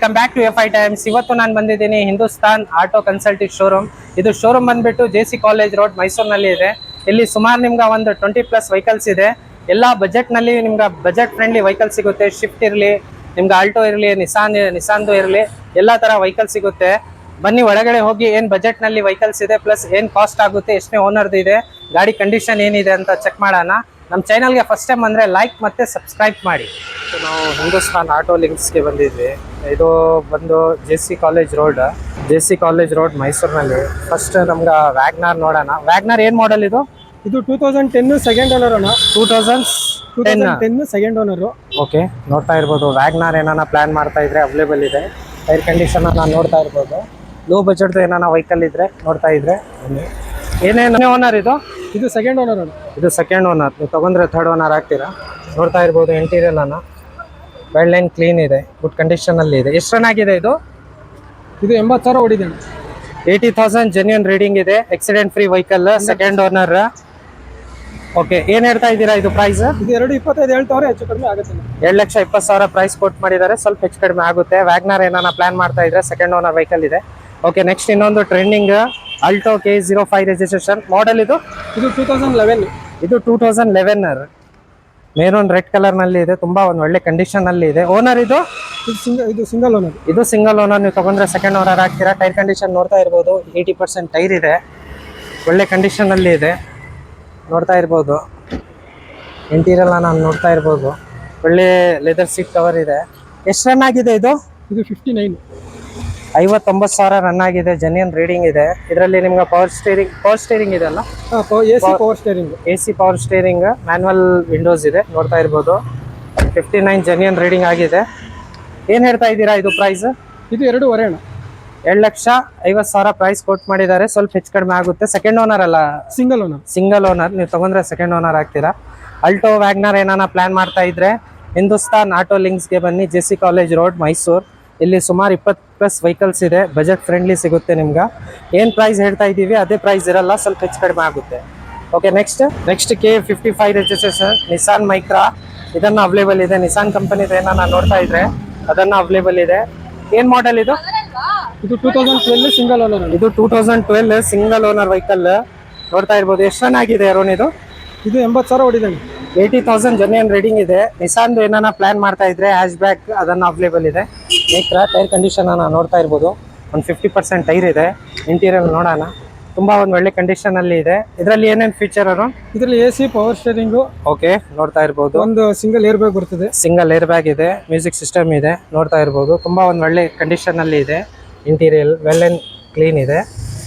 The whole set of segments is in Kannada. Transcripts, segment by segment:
Welcome back to F I times. ಇವತ್ತು ನಾನು ಬಂದಿದ್ದೀನಿ ಹಿಂದೂಸ್ತಾನ್ ಆಟೋ ಕನ್ಸಲ್ಟಿಂಗ್ ಶೋರೂಮ್. ಇದು ಶೋರೂಮ್ ಬಂದ್ಬಿಟ್ಟು JC ಕಾಲೇಜ್ ರೋಡ್ ಮೈಸೂರಿನಲ್ಲಿ ಇದೆ. ಇಲ್ಲಿ ಸುಮಾರು ನಿಮ್ಗೆ ಒಂದು 20+ ವೆಹಿಕಲ್ಸ್ ಇದೆ. ಎಲ್ಲ ಬಜೆಟ್ನಲ್ಲಿ ನಿಮ್ಗೆ ಬಜೆಟ್ ಫ್ರೆಂಡ್ಲಿ ವೆಹಿಕಲ್ ಸಿಗುತ್ತೆ. ಶಿಫ್ಟ್ ಇರಲಿ, ನಿಮ್ಗೆ ಆಲ್ಟೋ ಇರಲಿ, ನಿಸಾನ್ದು ಇರಲಿ, ಎಲ್ಲ ಥರ ವೆಹಿಕಲ್ ಸಿಗುತ್ತೆ. ಬನ್ನಿ ಒಳಗಡೆ ಹೋಗಿ ಏನು ಬಜೆಟ್ನಲ್ಲಿ ವೆಹಿಕಲ್ಸ್ ಇದೆ, ಪ್ಲಸ್ ಏನು ಕಾಸ್ಟ್ ಆಗುತ್ತೆ, ಎಷ್ಟನೇ ಓನರ್ದು ಇದೆ, ಗಾಡಿ ಕಂಡೀಷನ್ ಏನಿದೆ ಅಂತ ಚೆಕ್ ಮಾಡೋಣ. ನಮ್ಮ ಚಾನಲ್ಗೆ ಫಸ್ಟ್ ಟೈಮ್ ಅಂದರೆ ಲೈಕ್ ಮತ್ತು ಸಬ್ಸ್ಕ್ರೈಬ್ ಮಾಡಿ. ನಾವು ಹಿಂದೂಸ್ತಾನ್ ಆಟೋ ಲಿಂಕ್ಸ್ಗೆ ಬಂದಿದ್ವಿ. ಇದು ಬಂದು JC ಕಾಲೇಜ್ ರೋಡ್ ಮೈಸೂರಿನಲ್ಲಿ. ಫಸ್ಟ್ ನಮ್ಗೆ ವ್ಯಾಗ್ನಾರ್ ನೋಡೋಣ. ವ್ಯಾಗ್ನಾರ್ ಏನು ಮಾಡೆಲ್ ಇದು? ಇದು 2010 ಸೆಕೆಂಡ್ ಓನರ್ ಅಣ್ಣ. 2010 ಸೆಕೆಂಡ್ ಓನರ್. ಓಕೆ, ನೋಡ್ತಾ ಇರ್ಬೋದು. ವ್ಯಾಗ್ನಾರ್ ಏನಾನ ಪ್ಲಾನ್ ಮಾಡ್ತಾ ಇದ್ರೆ ಅವೈಲೇಬಲ್ ಇದೆ. ಟೈರ್ ಕಂಡೀಷನ್ ನಾನು ನೋಡ್ತಾ ಇರ್ಬೋದು. ಲೋ ಬಜೆಟ್ದು ಏನಾನ ವೆಹಿಕಲ್ ಇದ್ರೆ ನೋಡ್ತಾ ಇದ್ರೆ ಏನೇನು ಓನರ್ ಇದು? ಇದು ಸೆಕೆಂಡ್ ಓನರ್ ಅಣ್ಣ. ಇದು ಸೆಕೆಂಡ್ ಓನರ್. ನೀವು ತಗೊಂಡ್ರೆ ಥರ್ಡ್ ಓನರ್ ಆಗ್ತೀರಾ. ನೋಡ್ತಾ ಇರ್ಬೋದು. ಇಂಟೀರಿಯರ್ ಅನ್ನ ವೆಲ್ ಲೈನ್ ಕ್ಲೀನ್ ಇದೆ, ಗುಡ್ ಕಂಡೀಷನ್ ಅಲ್ಲಿ ಇದೆ. ಎಷ್ಟು ರನ್ ಆಗಿದೆ ಇದು? ಇದು 80,000 ಓಡಿದೆ. 80,000 ಜೆನ್ಯೂನ್ ರೀಡಿಂಗ್ ಇದೆ. Accident free vehicle, second owner. Okay, ಏನ್ ಹೇಳ್ತಾ ಇದ್ದೀರಾ ಇದು ಪ್ರೈಸ್? ಇದು 2.25 ಹೇಳ್ತಾವ್ರೆ, ಹೆಚ್ಚು ಕಡಿಮೆ ಆಗುತ್ತೆ. 2,20,000 ಪ್ರೈಸ್ ಕೊಟ್ಟು ಮಾಡಿದ್ದಾರೆ. ಸ್ವಲ್ಪ ಹೆಚ್ಚು ಕಡಿಮೆ ಆಗುತ್ತೆ. ವ್ಯಾಗ್ನಾರ್ ಏನಾನ ಪ್ಲಾನ್ ಮಾಡ್ತಾ ಇದ್ರೆ ಸೆಕೆಂಡ್ ಓನರ್ ವೆಹಿಕಲ್ ಇದೆ. ಓಕೆ, ನೆಕ್ಸ್ಟ್ ಇನ್ನೊಂದು trending Alto K05 registration model. ಇದು 2011. ಇದು 2011 ಮೇರೂನ್ ರೆಡ್ ಕಲರ್ ನಲ್ಲಿ ಇದೆ. ತುಂಬಾ ಒಂದು ಒಳ್ಳೆ ಕಂಡೀಷನ್ ಅಲ್ಲಿ ಇದೆ. ಓನರ್ ಇದು ಸಿಂಗಲ್ ಓನರ್. ಇದು ಸಿಂಗಲ್ ಓನರ್. ನೀವು ತಗೊಂಡ್ರೆ ಸೆಕೆಂಡ್ ಓನರ್ ಆಗ್ತೀರಾ. ಟೈರ್ ಕಂಡೀಷನ್ ನೋಡ್ತಾ ಇರ್ಬೋದು. 80% ಟೈರ್ ಇದೆ, ಒಳ್ಳೆ ಕಂಡೀಷನ್ ಅಲ್ಲಿ ಇದೆ. ನೋಡ್ತಾ ಇರ್ಬೋದು. ಇಂಟೀರಿಯರ್ ನಾನು ನೋಡ್ತಾ ಇರ್ಬೋದು. ಒಳ್ಳೆ ಲೆದರ್ ಸೀಟ್ ಕವರ್ ಇದೆ. ಎಷ್ಟು ರನ್ ಆಗಿದೆ ಇದು? ಇದು 59. 59,000 ರನ್ ಆಗಿದೆ. ಜೆನ್ಯೂನ್ ರೀಡಿಂಗ್ ಇದೆ. ಇದರಲ್ಲಿ ನಿಮ್ಗೆ ಪವರ್ ಸ್ಟೇರಿಂಗ್ ಇದೆ ಅಲ್ಲ? AC power steering, manual Windows ಇದೆ. ನೋಡ್ತಾ ಇರ್ಬೋದು. 59 ಜೆನ್ಯೂನ್ ರೀಡಿಂಗ್ ಆಗಿದೆ. ಏನು ಹೇಳ್ತಾ ಇದ್ದೀರಾ ಇದು ಪ್ರೈಸ್? ಇದು 2.5 ಅಣ್ಣ. 2,50,000 ಪ್ರೈಸ್ ಕೊಟ್ಟು ಮಾಡಿದ್ದಾರೆ. ಸ್ವಲ್ಪ ಹೆಚ್ಚು ಕಡಿಮೆ ಆಗುತ್ತೆ. ಸೆಕೆಂಡ್ ಓನರ್ ಅಲ್ಲ, ಸಿಂಗಲ್ ಓನರ್. ನೀವು ತಗೊಂಡ್ರೆ ಸೆಕೆಂಡ್ ಓನರ್ ಆಗ್ತೀರಾ. ಆಲ್ಟೋ ವ್ಯಾಗ್ನರ್ ಏನಾನ ಪ್ಲಾನ್ ಮಾಡ್ತಾ ಇದ್ರೆ ಹಿಂದೂಸ್ತಾನ್ ಆಟೋ ಲಿಂಕ್ಸ್ಗೆ ಬನ್ನಿ. JC college road Mysuru. ಇಲ್ಲಿ ಸುಮಾರು 20+ ವೆಹಿಕಲ್ಸ್ ಇದೆ. ಬಜೆಟ್ ಫ್ರೆಂಡ್ಲಿ ಸಿಗುತ್ತೆ ನಿಮ್ಗೆ. ಏನು ಪ್ರೈಸ್ ಹೇಳ್ತಾ ಇದ್ದೀವಿ ಅದೇ ಪ್ರೈಸ್ ಇರಲ್ಲ, ಸ್ವಲ್ಪ ಹೆಚ್ಚು ಕಡಿಮೆ ಆಗುತ್ತೆ. Okay, next K55 registration Nissan Micra. ಇದನ್ನು ಅವೈಲೇಬಲ್ ಇದೆ. ನಿಸಾನ್ ಕಂಪನಿದು ಏನಾನ ನೋಡ್ತಾ ಇದ್ರೆ ಅದನ್ನು ಅವೈಲೇಬಲ್ ಇದೆ. ಏನು ಮಾಡೆಲ್ ಇದು? ಇದು 2012 ಸಿಂಗಲ್ ಓನರ್. ಇದು 2012 ಸಿಂಗಲ್ ಓನರ್ ವೆಹಿಕಲ್. ನೋಡ್ತಾ ಇರ್ಬೋದು. ಎಷ್ಟು ರನ್ ಆಗಿದೆ ಅರೋನ್ ಇದು? ಇದು 80,000 ಓಡಿದೆ. 80,000 ಜೆನ್ಯೂನ್ ರೀಡಿಂಗ್ ಇದೆ. ನಿಸಾನ್ದು ಏನಾನ ಪ್ಲಾನ್ ಮಾಡ್ತಾ ಇದ್ರೆ ಹ್ಯಾಶ್ ಬ್ಯಾಕ್ ಅದನ್ನು ಅವೈಲೇಬಲ್ ಇದೆ. ಮೈಕ್ರಾ ಟೈರ್ ಕಂಡೀಷನ್ ನೋಡ್ತಾ ಇರ್ಬೋದು. ಒಂದು 50% ಟೈರ್ ಇದೆ. ಇಂಟೀರಿಯರ್ ನೋಡೋಣ. ತುಂಬಾ ಒಂದು ಒಳ್ಳೆ ಕಂಡೀಷನ್ ಅಲ್ಲಿ ಇದೆ. ಇದರಲ್ಲಿ ಏನೇನು ಫೀಚರ್ ಅರು? ಇದರಲ್ಲಿ AC ಪವರ್ ಸ್ಟೇರಿಂಗು. ಓಕೆ, ನೋಡ್ತಾ ಇರ್ಬೋದು. ಒಂದು ಸಿಂಗಲ್ ಏರ್ ಬ್ಯಾಗ್ ಬರ್ತದೆ. ಸಿಂಗಲ್ ಏರ್ ಬ್ಯಾಗ್ ಇದೆ. ಮ್ಯೂಸಿಕ್ ಸಿಸ್ಟಮ್ ಇದೆ. ನೋಡ್ತಾ ಇರ್ಬೋದು. ತುಂಬಾ ಒಂದು ಒಳ್ಳೆ ಕಂಡೀಷನ್ ಅಲ್ಲಿ ಇದೆ. ಇಂಟೀರಿಯರ್ ವೆಲ್ ಅಂಡ್ ಕ್ಲೀನ್ ಇದೆ.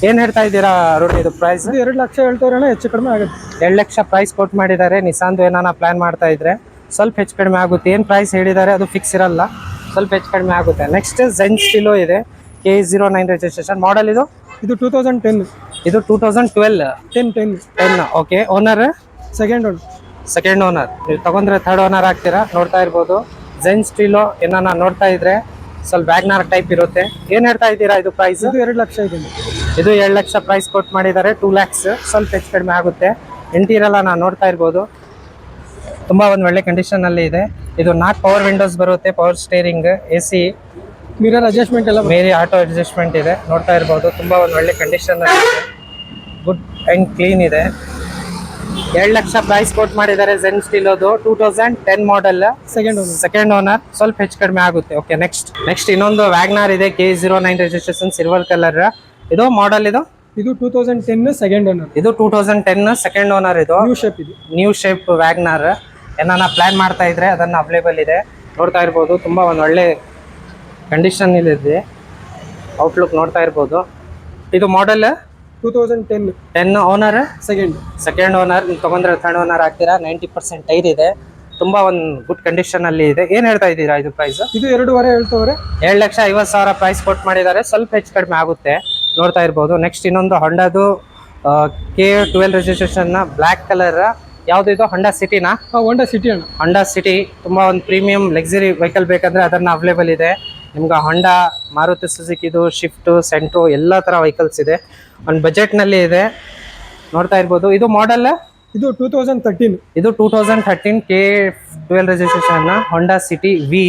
ಏನ್ ಹೇಳ್ತಾ ಇದ್ದೀರಾ ಅರುಣ್ ಇದು ಪ್ರೈಸ್? 2 ಲಕ್ಷ ಹೇಳ್ತಾವ್ರೆ, ಹೆಚ್ಚು ಕಡಿಮೆ ಆಗುತ್ತೆ. 2 ಲಕ್ಷ ಪ್ರೈಸ್ ಕೊಟ್ಟು ಮಾಡಿದ್ದಾರೆ. ನಿಸಾನ್ದು ಏನಾನ ಪ್ಲಾನ್ ಮಾಡ್ತಾ ಇದ್ರೆ ಸ್ವಲ್ಪ ಹೆಚ್ಚು ಕಡಿಮೆ ಆಗುತ್ತೆ. ಏನು ಪ್ರೈಸ್ ಹೇಳಿದ್ದಾರೆ ಅದು ಫಿಕ್ಸ್ ಇರಲ್ಲ, ಸ್ವಲ್ಪ ಹೆಚ್ಚು ಕಡಿಮೆ ಆಗುತ್ತೆ. ನೆಕ್ಸ್ಟ್ ಝೆನ್ ಸ್ಟಿಲೋ ಇದೆ. K09 registration model. ಇದು 2010. ಇದು 2012. 10. Okay, owner second owner. ನೀವು ತಗೊಂಡ್ರೆ ಥರ್ಡ್ ಓನರ್ ಆಗ್ತೀರಾ. ನೋಡ್ತಾ ಇರ್ಬೋದು. ಝೆನ್ ಸ್ಟಿಲೋ ಏನಾನ ನೋಡ್ತಾ ಇದ್ರೆ ಸ್ವಲ್ಪ ವ್ಯಾಗ್ನಾರ್ ಟೈಪ್ ಇರುತ್ತೆ. ಏನ್ ಹೇಳ್ತಾ ಇದ್ದೀರಾ ಇದು ಪ್ರೈಸ್? ಇದು 2 ಲಕ್ಷ ಇದೆ. ಇದು 2 ಲಕ್ಷ ಪ್ರೈಸ್ ಕೊಟ್ಟು ಮಾಡಿದ್ದಾರೆ. 2 lakhs, ಸ್ವಲ್ಪ ಹೆಚ್ಚು ಕಡಿಮೆ ಆಗುತ್ತೆ. ಇಂಟೀರಿಯರ್ ನಾನು ನೋಡ್ತಾ ಇರ್ಬೋದು. ತುಂಬಾ ಒಂದು ಒಳ್ಳೆ ಕಂಡೀಷನ್ ಅಲ್ಲಿ ಇದೆ. ಇದು 4 ಪವರ್ ವಿಂಡೋಸ್ ಬರುತ್ತೆ. Power steering, AC, mirror adjustment ಎಲ್ಲ ಮೇರಿ ಆಟೋ ಅಡ್ಜಸ್ಟ್ಮೆಂಟ್ ಇದೆ. ನೋಡ್ತಾ ಇರ್ಬೋದು. ತುಂಬಾ ಒಂದು ಒಳ್ಳೆ ಕಂಡೀಷನ್ ಅಲ್ಲಿ ಇದೆ. ಗುಡ್ ಅಂಡ್ ಕ್ಲೀನ್ ಇದೆ. 2 ಲಕ್ಷ ಪ್ರೈಸ್ ಕೊಟ್ಟು ಮಾಡಿದ್ದಾರೆ. ಝೆನ್ ಸ್ಟಿಲೋದು 2010 ಮಾಡೆಲ್, ಸೆಕೆಂಡ್ ಓನರ್. ಸ್ವಲ್ಪ ಹೆಚ್ಚು ಕಡಿಮೆ ಆಗುತ್ತೆ. ಓಕೆ, ನೆಕ್ಸ್ಟ್ ಇನ್ನೊಂದು ವ್ಯಾಗ್ನಾರ್ ಇದೆ. K09 registration silver colour. ಇದು ಮಾಡೆಲ್. ಇದು 2010 ಸೆಕೆಂಡ್ ಓನರ್. ಇದು 2010 ಸೆಕೆಂಡ್ ಓನರ್. ಇದು ನ್ಯೂ ಶೇಪ್ ವ್ಯಾಗ್ನಾರ್. ಏನಾನ ಪ್ಲಾನ್ ಮಾಡ್ತಾ ಇದ್ರೆ ಅದನ್ನ ಅವೈಲೇಬಲ್ ಇದೆ. ನೋಡ್ತಾ ಇರ್ಬೋದು. ತುಂಬಾ ಒಂದು ಒಳ್ಳೆ ಕಂಡೀಷನ್ ಇದೆ. ಔಟ್ಲುಕ್ ನೋಡ್ತಾ ಇರ್ಬೋದು. ಇದು ಮಾಡೆಲ್ 2010 ಓನರ್, ಸೆಕೆಂಡ್ ಓನರ್. ನೀವು ತಗೊಂಡ್ರೆ ಥರ್ಡ್ ಓನರ್ ಆಗ್ತೀರಾ. 90% ಟೈರ್ ಇದೆ. ತುಂಬಾ ಒಂದು ಗುಡ್ ಕಂಡೀಷನ್ ಅಲ್ಲಿ ಇದೆ. ಏನ್ ಹೇಳ್ತಾ ಇದ್ದೀರಾ ಇದು ಪ್ರೈಸ್? ಇದು 2.5 ಹೇಳ್ತವ್ರೆ. 2,50,000 ಪ್ರೈಸ್ ಕೊಟ್ಟು ಮಾಡಿದ್ದಾರೆ. ಸ್ವಲ್ಪ ಹೆಚ್ಚು ಕಡಿಮೆ ಆಗುತ್ತೆ. ನೋಡ್ತಾ ಇರ್ಬೋದು. ನೆಕ್ಸ್ಟ್ ಇನ್ನೊಂದು ಹೊಂಡಾದು K12 ರಿಜಿಸ್ಟ್ರೇಷನ್ ಬ್ಲ್ಯಾಕ್ ಕಲರ್. ಯಾವ್ದು ಇದು? ಹೊಂಡಾ ಸಿಟಿನಾ? Honda City. ತುಂಬಾ ಒಂದು ಪ್ರೀಮಿಯಂ ಲಕ್ಸುರಿ ವೆಹಿಕಲ್ ಬೇಕಂದ್ರೆ ಅದನ್ನ ಅವೈಲೇಬಲ್ ಇದೆ ನಿಮ್ಗೆ. ಹೊಂಡಾ, ಮಾರುತಿ ಸುಜುಕಿದು, ಶಿಫ್ಟ್, ಸೆಂಟ್ರೋ ಎಲ್ಲ ತರ ವೆಹಿಕಲ್ಸ್ ಇದೆ. ಒಂದು ಬಜೆಟ್ ನಲ್ಲಿ ಇದೆ. ನೋಡ್ತಾ ಇರ್ಬೋದು. ಇದು ಮಾಡೆಲ್ ಇದು 2013. ಇದು 2013 K12 ರಿಜಿಸ್ಟ್ರೇಷನ್ ಹೊಂಡಾ ಸಿಟಿ ವಿ.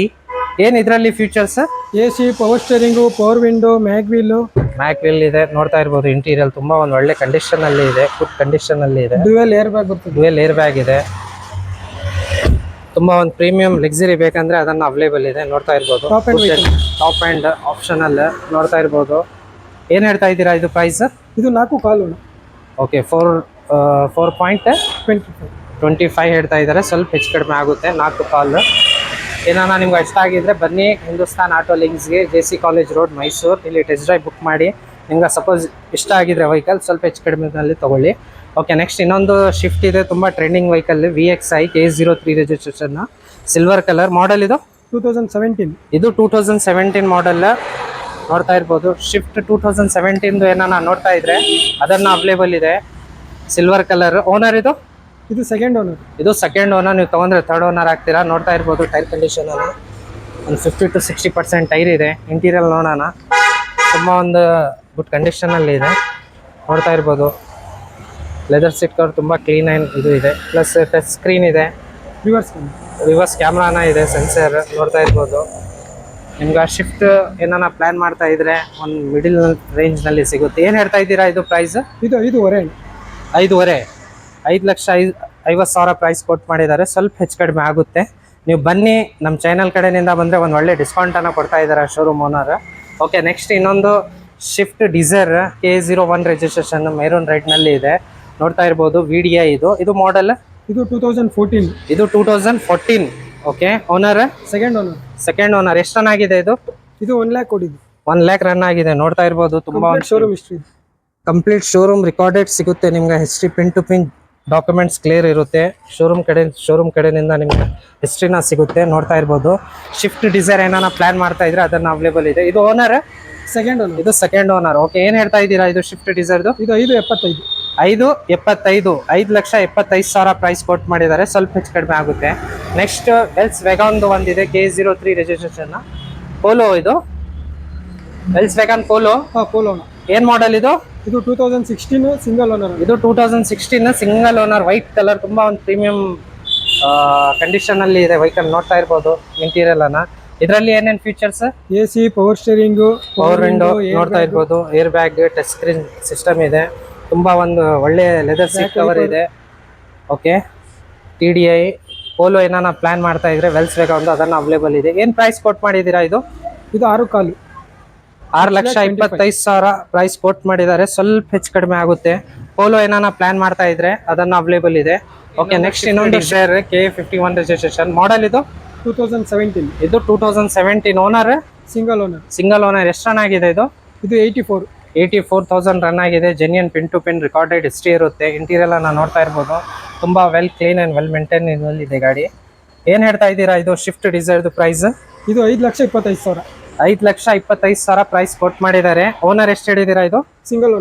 ಏನ್ ಇದರಲ್ಲಿ features? AC, power steering, power window, mag wheel, mag wheel ಇದೆ, ನೋಡ್ತಾ ಇರ್ಬೋದು. ಇಂಟೀರಿಯರ್ ತುಂಬಾ ಒಂದು ಒಳ್ಳೆ ಕಂಡೀಷನ್ ಅಲ್ಲಿ ಇದೆ, ಗುಡ್ ಕಂಡೀಷನ್ ಅಲ್ಲಿ ಇದೆ. ಡ್ಯುಯಲ್ ಏರ್ ಬ್ಯಾಗ್ ಬರ್ತದೆ. ಡ್ಯುಯಲ್ ಏರ್ ಬ್ಯಾಗ್ ಇದೆ. ತುಂಬಾ ಒಂದು ಪ್ರೀಮಿಯಂ ಲಕ್ಸುರಿ ಬೇಕಂದ್ರೆ ಅದನ್ನ ಅವೈಲೇಬಲ್ ಇದೆ, ನೋಡ್ತಾ ಇರ್ಬೋದು. ಟಾಪ್ ಅಂಡ್ ಆಪ್ಷನಲ್ ನೋಡ್ತಾ ಇರ್ಬೋದು. ಏನ್ ಹೇಳ್ತಾ ಇದ್ದೀರಾ ಇದು ಪ್ರೈಸ್? ಇದು 4 ಕಾಲು. ಓಕೆ, 4.25 ಹೇಳ್ತಾ ಇದ್ದಾರೆ. ಸ್ವಲ್ಪ ಹೆಚ್ಚು ಕಡಿಮೆ ಆಗುತ್ತೆ, 4 ಕಾಲ್. ಏನಾನ ನಿಮ್ಗೆ ಇಷ್ಟ ಆಗಿದ್ರೆ ಬನ್ನಿ ಹಿಂದೂಸ್ತಾನ್ ಆಟೋ ಲಿಂಕ್ಸ್ಗೆ, JC ಕಾಲೇಜ್ ರೋಡ್, ಮೈಸೂರು. ಇಲ್ಲಿ ಟೆಸ್ಟ್ ಡ್ರೈವ್ ಬುಕ್ ಮಾಡಿ. ನಿಮ್ಗೆ ಸಪೋಸ್ ಇಷ್ಟ ಆಗಿದ್ರೆ ವೆಹಿಕಲ್ ಸ್ವಲ್ಪ ಹೆಚ್ಚು ಕಡಿಮೆನಲ್ಲಿ ತಗೊಳ್ಳಿ. ಓಕೆ, ನೆಕ್ಸ್ಟ್ ಇನ್ನೊಂದು ಶಿಫ್ಟ್ ಇದೆ, ತುಂಬ trending vehicle, VXI K03 registration, silver colour model. ಇದು 2017. ಇದು 2017 ಮಾಡಲ್ ನೋಡ್ತಾ ಇರ್ಬೋದು. ಶಿಫ್ಟ್ 2017 ಏನಾನ ನೋಡ್ತಾ ಇದ್ರೆ ಅದನ್ನ ಅವೈಲೇಬಲ್ ಇದೆ, ಸಿಲ್ವರ್ ಕಲರ್. ಓನರ್ ಇದು ಸೆಕೆಂಡ್ ಓನರ್. ಇದು ಸೆಕೆಂಡ್ ಓನರ್. ನೀವು ತಗೊಂಡ್ರೆ ಥರ್ಡ್ ಓನರ್ ಆಗ್ತೀರಾ. ನೋಡ್ತಾ ಇರ್ಬೋದು ಟೈರ್ ಕಂಡೀಷನ್ ಒಂದು 50 to 60% ಟೈರ್ ಇದೆ. ಇಂಟೀರಿಯರ್ ನೋಡೋಣ, ತುಂಬ ಒಂದು ಗುಡ್ ಕಂಡೀಷನಲ್ಲಿ ಇದೆ, ನೋಡ್ತಾ ಇರ್ಬೋದು. ಲೆದರ್ ಸೀಟ್ ಕವರ್ ತುಂಬ ಕ್ಲೀನ್ ಇದು ಇದೆ, ಪ್ಲಸ್ ಟಚ್ ಸ್ಕ್ರೀನ್ ಇದೆ, ರಿವರ್ಸ್ ಕ್ಯಾಮ್ರಾನ ಇದೆ, ಸೆನ್ಸರ್ ನೋಡ್ತಾ ಇರ್ಬೋದು. ನಿಮ್ಗೆ ಶಿಫ್ಟ್ ಏನಾನ ಪ್ಲಾನ್ ಮಾಡ್ತಾ ಇದ್ರೆ ಒಂದು ಮಿಡಿಲ್ ರೇಂಜ್ನಲ್ಲಿ ಸಿಗುತ್ತೆ. ಏನು ಹೇಳ್ತಾ ಇದ್ದೀರಾ ಇದು ಪ್ರೈಸ್? ಇದು 5.5. 5,50,000 ಪ್ರೈಸ್ ಕೊಟ್ಟು ಮಾಡಿದ್ದಾರೆ. ಸ್ವಲ್ಪ ಹೆಚ್ಚು ಕಡಿಮೆ ಆಗುತ್ತೆ. ನೀವು ಬನ್ನಿ, ನಮ್ಮ ಚಾನಲ್ ಕಡೆಯಿಂದ ಬಂದರೆ ಒಂದು ಒಳ್ಳೆ ಡಿಸ್ಕೌಂಟನ್ನು ಕೊಡ್ತಾ ಇದ್ದಾರೆ ಶೋರೂಮ್ ಓನರ್. ಓಕೆ, ನೆಕ್ಸ್ಟ್ ಇನ್ನೊಂದು Swift Dzire K01 registration maroon ರೆಡ್ನಲ್ಲಿ ಇದೆ, ನೋಡ್ತಾ ಇರ್ಬೋದು. VDI ಇದು ಮಾಡಲ್. ಇದು 2014. ಇದು 2014. Okay, owner second owner. ಎಷ್ಟು ರನ್ ಆಗಿದೆ ಇದು? 1 lakh ಕೊಡಿದ್ದು. 1 lakh ರನ್ ಆಗಿದೆ, ನೋಡ್ತಾ ಇರ್ಬೋದು. ತುಂಬಾ showroom history, complete showroom recorded ಸಿಗುತ್ತೆ ನಿಮ್ಗೆ. History pin to pin documents clear ಇರುತ್ತೆ. ಶೋರೂಮ್ ಕಡೆಯಿಂದ ನಿಮ್ಗೆ ಹಿಸ್ಟ್ರಿನ ಸಿಗುತ್ತೆ, ನೋಡ್ತಾ ಇರ್ಬೋದು. ಶಿಫ್ಟ್ ಡಿಸೈರ್ ಏನಾನ ಪ್ಲಾನ್ ಮಾಡ್ತಾ ಇದ್ರೆ ಅದನ್ನ ಅವೈಲೇಬಲ್ ಇದೆ. ಇದು ಓನರ್ ಸೆಕೆಂಡ್ ಓನರ್. ಇದು ಸೆಕೆಂಡ್ ಓನರ್. ಓಕೆ, ಏನ್ ಹೇಳ್ತಾ ಇದ್ದೀರಾ ಇದು ಶಿಫ್ಟ್ ಡಿಸೈರ್ದು? ಇದು 5.75. 5,75,000 ಪ್ರೈಸ್ ಕೊಟ್ಟು ಮಾಡಿದ್ದಾರೆ. ಸ್ವಲ್ಪ ಹೆಚ್ಚು ಕಡಿಮೆ ಆಗುತ್ತೆ. ನೆಕ್ಸ್ಟ್ ವೆಲ್ಸ್ ವೆಗಾನ್ ಒಂದಿದೆ, K03 ರಿಜಿಸ್ಟ್ರೇಷನ್ ಪೋಲೋ. ಇದು ವೆಲ್ಸ್ ವೆಗಾನ್ ಪೋಲೋ. ಪೋಲೋ ಏನ್ ಮಾಡಲ್ ಇದು? ಇದು 2016 ಸಿಂಗಲ್ ಓನರ್. ಇದು 2016 ಸಿಂಗಲ್ ಓನರ್, ವೈಟ್ ಕಲರ್. ತುಂಬಾ ಒಂದು ಪ್ರೀಮಿಯಂ ಕಂಡೀಷನ್ ಅಲ್ಲಿ ಇದೆ ವೆಹಿಕಲ್, ನೋಡ್ತಾ ಇರ್ಬೋದು. ಇಂಟೀರಿಯರ್ ಅನ್ನ ಇದರಲ್ಲಿ ಏನೇನ್ features? AC, power steering, power window ನೋಡ್ತಾ ಇರ್ಬೋದು. Air bag, touch screen system ಇದೆ. ತುಂಬಾ ಒಂದು ಒಳ್ಳೆ ಲೆದರ್ ಸೀಟ್ ಕವರ್ ಇದೆ. ಓಕೆ, TDI ಪೋಲೋ ಏನಾನ ಪ್ಲಾನ್ ಮಾಡ್ತಾ ಇದ್ರೆ ವೆಲ್ಸ್ ವೆಗಾನ್ ಅದನ್ನ ಅವೈಲೇಬಲ್ ಇದೆ. ಏನ್ ಪ್ರೈಸ್ ಕೊಟ್ಟು ಮಾಡಿದ್ದೀರಾ ಇದು? ಇದು 6 ಕಾಲು. 6,25,000 ಪ್ರೈಸ್ ಕೊಟ್ಟು ಮಾಡಿದ್ದಾರೆ. ಸ್ವಲ್ಪ ಹೆಚ್ಚು ಕಡಿಮೆ ಆಗುತ್ತೆ. ಪೋಲೋ ಏನಾನ ಪ್ಲಾನ್ ಮಾಡ್ತಾ ಇದ್ರೆ ಅದನ್ನ ಅವೈಲೇಬಲ್ ಇದೆ. ಓಕೆ, ನೆಕ್ಸ್ಟ್ ಇನ್ನೊಂದು ಶೇರ್ K51 ರಿಜಿಸ್ಟ್ರೇಷನ್ ಮಾಡಲ್. ಇದು 2017. ಇದು 2017. Owner single owner. ಎಷ್ಟು ರನ್ ಆಗಿದೆ ಇದು? ಇದು 84,000 ರನ್ ಆಗಿದೆ. Genuine pin to pin recorded history ಇರುತ್ತೆ. ಇಂಟೀರಿಯರ್ ಅನ್ನ ನೋಡ್ತಾ ಇರ್ಬೋದು. ತುಂಬಾ well clean and well maintain ಇದೆ ಗಾಡಿ. ಏನ್ ಹೇಳ್ತಾ ಇದ್ದೀರಾ ಇದು ಶಿಫ್ಟ್ ಡಿಸೈರ್ದು ಪ್ರೈಸ್? ಇದು 5,25,000. 5,25,000 ಪ್ರೈಸ್ ಕೊಟ್ಟು ಮಾಡಿದ್ದಾರೆ. ಓನರ್ ಎಷ್ಟು ಹೇಳಿದ್ದೀರಾ ಇದು? Single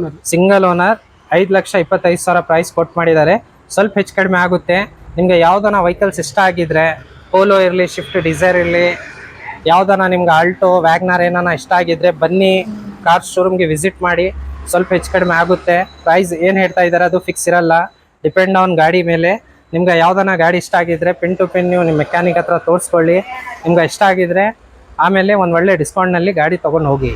owner. 5,25,000 ಪ್ರೈಸ್ ಕೊಟ್ಟು ಮಾಡಿದ್ದಾರೆ. ಸ್ವಲ್ಪ ಹೆಚ್ಚು ಕಡಿಮೆ ಆಗುತ್ತೆ. ನಿಮ್ಗೆ ಯಾವ್ದನ ವೆಹಿಕಲ್ಸ್ ಇಷ್ಟ ಆಗಿದ್ರೆ, ಪೋಲೋ ಇರಲಿ, ಶಿಫ್ಟ್ ಡಿಸೈರ್ ಇರಲಿ, ಯಾವ್ದನ ನಿಮ್ಗೆ ಆಲ್ಟೋ, ವ್ಯಾಗ್ನಾರ್ ಏನಾನ ಇಷ್ಟ ಆಗಿದ್ರೆ ಬನ್ನಿ ಕಾರ್ ಶೋರೂಮ್ಗೆ ವಿಸಿಟ್ ಮಾಡಿ. ಸ್ವಲ್ಪ ಹೆಚ್ಚು ಕಡಿಮೆ ಆಗುತ್ತೆ. ಪ್ರೈಸ್ ಏನು ಹೇಳ್ತಾ ಇದ್ದಾರೆ ಅದು ಫಿಕ್ಸ್ ಇರಲ್ಲ, ಡಿಪೆಂಡ್ ಆನ್ ಗಾಡಿ ಮೇಲೆ. ನಿಮ್ಗೆ ಯಾವ್ದನ ಗಾಡಿ ಇಷ್ಟ ಆಗಿದ್ರೆ ಪಿನ್ ಟು ಪಿನ್ ನೀವು ನಿಮ್ಮ ಮೆಕ್ಯಾನಿಕ್ ಹತ್ರ ತೋರಿಸ್ಕೊಳ್ಳಿ. ನಿಮ್ಗೆ ಇಷ್ಟ ಆಗಿದ್ರೆ ಆಮೇಲೆ ಒಂದು ಒಳ್ಳೆ ಡಿಸ್ಕೌಂಟ್ನಲ್ಲಿ ಗಾಡಿ ತೊಗೊಂಡು ಹೋಗಿ.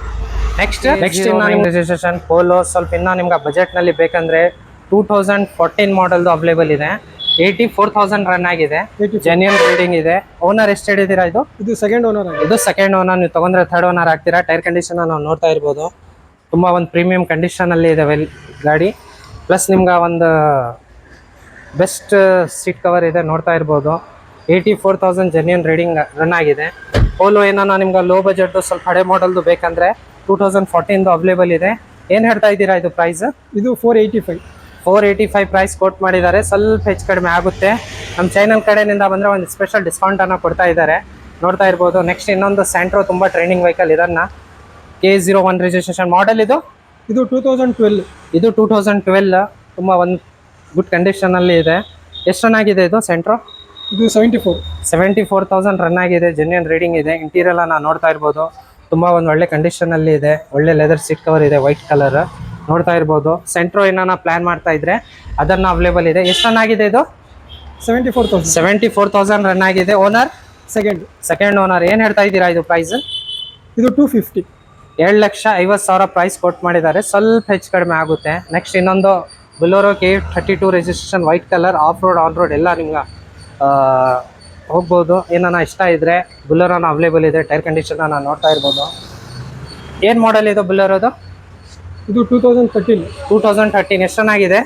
ನೆಕ್ಸ್ಟ್ ಇನ್ನು ನಿಮ್ಮ ರಿಜಿಸ್ಟ್ರೇಷನ್ ಪೋಲೋ ಸ್ವಲ್ಪ ಇನ್ನೂ ನಿಮ್ಗೆ ಬಜೆಟ್ನಲ್ಲಿ ಬೇಕಂದರೆ 2014 ಮಾಡಲ್ದು ಅವೈಲೇಬಲ್ ಇದೆ. 84,000 ರನ್ ಆಗಿದೆ. ಜೆನ್ಯನ್ ರೀಡಿಂಗ್ ಇದೆ. ಓನರ್ ಎಷ್ಟು ಹೇಳಿದ್ದೀರಾ ಇದು? ಇದು ಸೆಕೆಂಡ್ ಓನರ್. ನೀವು ತಗೊಂಡ್ರೆ ಥರ್ಡ್ ಓನರ್ ಆಗ್ತೀರಾ. ಟೈರ್ ಕಂಡೀಷನ್ ನಾವು ನೋಡ್ತಾ ಇರ್ಬೋದು. ತುಂಬ ಒಂದು ಪ್ರೀಮಿಯಂ ಕಂಡೀಷನಲ್ಲಿ ಇದೆ ಗಾಡಿ. ಪ್ಲಸ್ ನಿಮ್ಗೆ ಒಂದು ಬೆಸ್ಟ್ ಸೀಟ್ ಕವರ್ ಇದೆ, ನೋಡ್ತಾ ಇರ್ಬೋದು. 84,000 ಜೆನ್ಯನ್ ರೀಡಿಂಗ್ ರನ್ ಆಗಿದೆ. ಪೋಲೋ ಏನಾನ ನಿಮ್ಗೆ ಲೋ ಬಜೆಟ್ ಸ್ವಲ್ಪ ಹಳೆ ಮಾಡಲ್ದು ಬೇಕಂದ್ರೆ 2014 ಅವೈಲೇಬಲ್ ಇದೆ. ಏನು ಹೇಳ್ತಾ ಇದ್ದೀರಾ ಇದು ಪ್ರೈಸ್? ಇದು 485 ಪ್ರೈಸ್ ಕೊಟ್ಟು ಮಾಡಿದ್ದಾರೆ. ಸ್ವಲ್ಪ ಹೆಚ್ಚು ಕಡಿಮೆ ಆಗುತ್ತೆ. ನಮ್ಮ ಚಾನಲ್ ಕಡೆಯಿಂದ ಬಂದರೆ ಒಂದು ಸ್ಪೆಷಲ್ ಡಿಸ್ಕೌಂಟನ್ನು ಕೊಡ್ತಾ ಇದ್ದಾರೆ, ನೋಡ್ತಾ ಇರ್ಬೋದು. ನೆಕ್ಸ್ಟ್ ಇನ್ನೊಂದು ಸ್ಯಾಂಟ್ರೋ, ತುಂಬ ಟ್ರೆಂಡಿಂಗ್ ವೆಹಿಕಲ್. ಇದನ್ನು K01 ರಿಜಿಸ್ಟ್ರೇಷನ್ ಮಾಡಲ್. ಇದು 2012. ಇದು 2012. ತುಂಬ ಒಂದು ಗುಡ್ ಕಂಡೀಷನಲ್ಲಿ ಇದೆ. ಎಷ್ಟು ರನ್ ಆಗಿದೆ ಇದು ಸ್ಯಾಂಟ್ರೋ? ಇದು 74,000 ರನ್ ಆಗಿದೆ. ಜೆನ್ಯನ್ ರೀಡಿಂಗ್ ಇದೆ. ಇಂಟೀರಿಯರ್ ನಾವು ನೋಡ್ತಾ ಇರ್ಬೋದು. ತುಂಬ ಒಂದು ಒಳ್ಳೆ ಕಂಡೀಷನಲ್ಲಿ ಇದೆ. ಒಳ್ಳೆ ಲೆದರ್ ಸೀಟ್ ಕವರ್ ಇದೆ, ವೈಟ್ ಕಲರ್ ನೋಡ್ತಾ ಇರ್ಬೋದು. ಸೆಂಟ್ರೋ ಏನಾನ ಪ್ಲಾನ್ ಮಾಡ್ತಾ ಇದ್ರೆ ಅದನ್ನು ಅವೈಲೇಬಲ್ ಇದೆ. ಎಷ್ಟು ರನ್ ಆಗಿದೆ ಇದು? 74,000 ರನ್ ಆಗಿದೆ. Owner second owner. ಏನು ಹೇಳ್ತಾ ಇದ್ದೀರಾ ಇದು ಪ್ರೈಸ್? ಇದು 250. 7,50,000 ಪ್ರೈಸ್ ಕೋಟ್ ಮಾಡಿದ್ದಾರೆ. ಸ್ವಲ್ಪ ಹೆಚ್ಚು ಕಡಿಮೆ ಆಗುತ್ತೆ. ನೆಕ್ಸ್ಟ್ ಇನ್ನೊಂದು Bolero K32 registration white colour, of road on road ಎಲ್ಲ ನಿಮ್ಗೆ ಹೋಗ್ಬೋದು. ಏನಾನ ಇಷ್ಟ ಇದ್ರೆ ಬುಲೋರೋನ ಅವೈಲೇಬಲ್ ಇದೆ. ಟೈರ್ ಕಂಡೀಷನ್ ನಾನು ನೋಡ್ತಾ ಇರ್ಬೋದು. ಏನು ಮಾಡಲ್ ಇದು ಬುಲೋರೋದು? ಇದು 2013. 2013. ಎಷ್ಟು ಚೆನ್ನಾಗಿದೆ?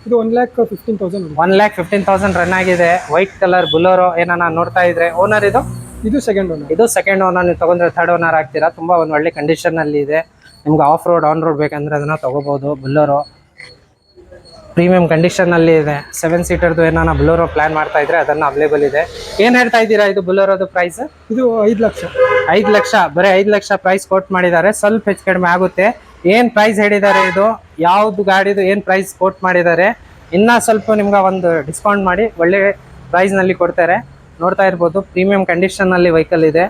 ಇದು 1,15,000. 1,15,000 ರನ್ ಆಗಿದೆ. ವೈಟ್ ಕಲರ್ ಬುಲೋರೋ ಏನಾನ ನೋಡ್ತಾ ಇದ್ರೆ. ಓನರ್ ಇದು? ಇದು ಸೆಕೆಂಡ್ ಓನರ್. ಇದು ಸೆಕೆಂಡ್ ಓನರ್. ನೀವು ತಗೊಂಡ್ರೆ ಥರ್ಡ್ ಓನರ್ ಆಗ್ತೀರಾ. ತುಂಬ ಒಂದು ಒಳ್ಳೆ ಕಂಡೀಷನ್ ಅಲ್ಲಿ ಇದೆ. ನಿಮ್ಗೆ ಆಫ್ ರೋಡ್ ಆನ್ ರೋಡ್ ಬೇಕಂದ್ರೆ ಅದನ್ನ ತಗೋಬಹುದು. ಬುಲೋರೋ ಪ್ರೀಮಿಯಂ ಕಂಡೀಷನ್ ಅಲ್ಲಿ ಇದೆ. 7 ಸೀಟರ್ದು ಏನಾನ ಬುಲೋರೋ ಪ್ಲಾನ್ ಮಾಡ್ತಾ ಇದ್ರೆ ಅದನ್ನ ಅವೈಲೇಬಲ್ ಇದೆ. ಏನ್ ಹೇಳ್ತಾ ಇದ್ದೀರಾ ಇದು ಬುಲೋರೋದು ಪ್ರೈಸ್? ಇದು 5 ಲಕ್ಷ. 5 ಲಕ್ಷ, ಬರೀ 5 ಲಕ್ಷ ಪ್ರೈಸ್ ಕೋಟ್ ಮಾಡಿದ್ದಾರೆ. ಸ್ವಲ್ಪ ಹೆಚ್ಚು ಕಡಿಮೆ ಆಗುತ್ತೆ. ಏನ್ ಪ್ರೈಸ್ ಹೇಳಿದ್ದಾರೆ ಇದು? ಯಾವ್ದು ಗಾಡಿದು ಏನ್ ಪ್ರೈಸ್ ಕೋಟ್ ಮಾಡಿದ್ದಾರೆ? ಇನ್ನ ಸ್ವಲ್ಪ ನಿಮ್ಗೆ ಒಂದು ಡಿಸ್ಕೌಂಟ್ ಮಾಡಿ ಒಳ್ಳೆ ಪ್ರೈಸ್ ನಲ್ಲಿ ಕೊಡ್ತಾರೆ. ನೋಡ್ತಾ ಇರ್ಬೋದು ಪ್ರೀಮಿಯಂ ಕಂಡೀಷನ್ ಅಲ್ಲಿ ವೆಹಿಕಲ್ ಇದೆ.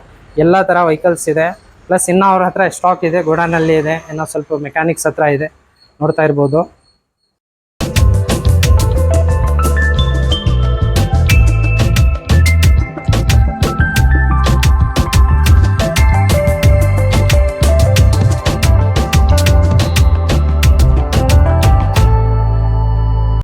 ಎಲ್ಲಾ ತರ ವೆಹಿಕಲ್ಸ್ ಇದೆ. ಪ್ಲಸ್ ಇನ್ನ ಅವ್ರ ಹತ್ರ ಸ್ಟಾಕ್ ಇದೆ, ಗೋಡಾನಲ್ಲಿ ಇದೆ. ಇನ್ನೂ ಸ್ವಲ್ಪ ಮೆಕ್ಯಾನಿಕ್ಸ್ ಹತ್ರ ಇದೆ. ನೋಡ್ತಾ ಇರ್ಬೋದು.